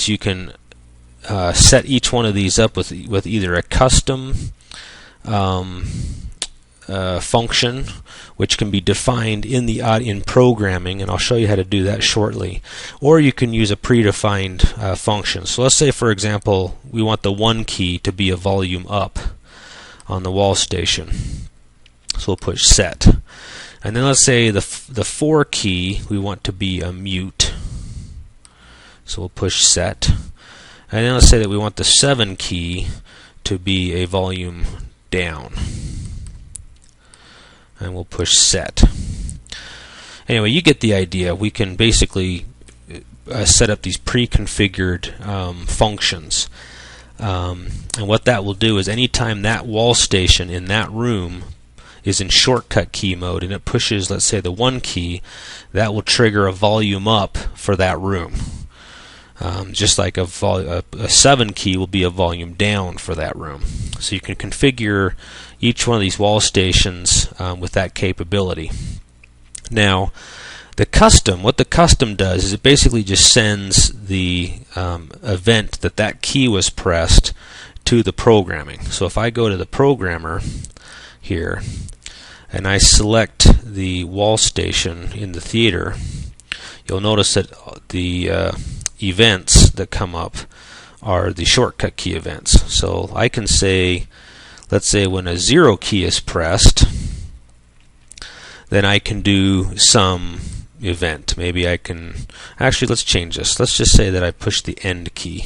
you can set each one of these up with either a custom function, which can be defined in programming, and I'll show you how to do that shortly, or you can use a predefined function. So let's say, for example, we want the 1 key to be a volume up on the Wallstation. So we'll push set. And then let's say the 4 key we want to be a mute. So we'll push set. And then let's say that we want the 7 key to be a volume down. And we'll push set. Anyway, you get the idea. We can basically set up these pre-configured functions. And what that will do is anytime that Wallstation in that room is in shortcut key mode and it pushes, let's say, the 1 key, that will trigger a volume up for that room. Just like a 7 key will be a volume down for that room. So you can configure each one of these Wallstations with that capability. Now, what the custom does is it basically just sends the event that key was pressed to the programming. So if I go to the programmer here and I select the Wallstation in the theater, you'll notice that the events that come up are the shortcut key events. So I can say, let's say when a 0 key is pressed, then I can do some event. Maybe I can, actually let's change this. Let's just say that I push the end key,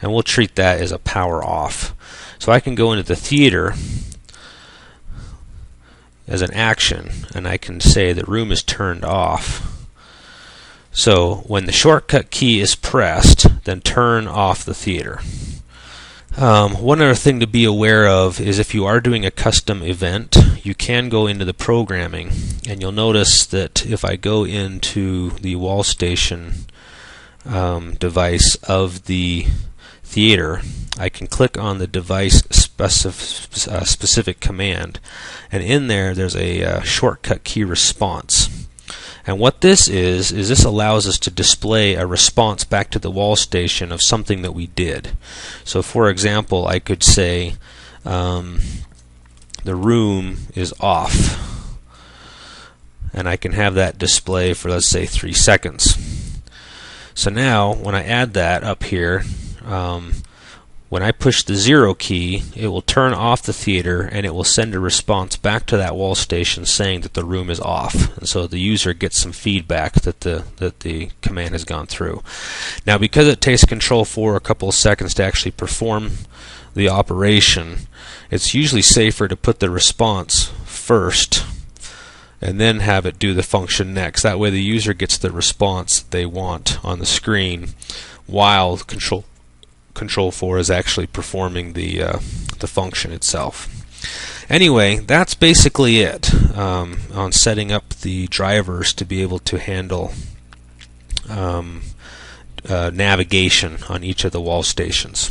and we'll treat that as a power off. So I can go into the theater as an action, and I can say the room is turned off. So when the shortcut key is pressed, then turn off the theater. One other thing to be aware of is if you are doing a custom event, you can go into the programming, and you'll notice that if I go into the Wallstation device of the theater, I can click on the device specific command, and in there's a shortcut key response. And what this is this allows us to display a response back to the Wallstation of something that we did. So for example, I could say the room is off, and I can have that display for, let's say, 3 seconds. So now when I add that up here, when I push the 0 key, it will turn off the theater and it will send a response back to that Wallstation saying that the room is off. And so the user gets some feedback that the command has gone through. Now, because it takes Control4 a couple of seconds to actually perform the operation, it's usually safer to put the response first and then have it do the function next. That way the user gets the response they want on the screen while Control4 is actually performing the function itself. Anyway, that's basically it on setting up the drivers to be able to handle navigation on each of the Wallstations.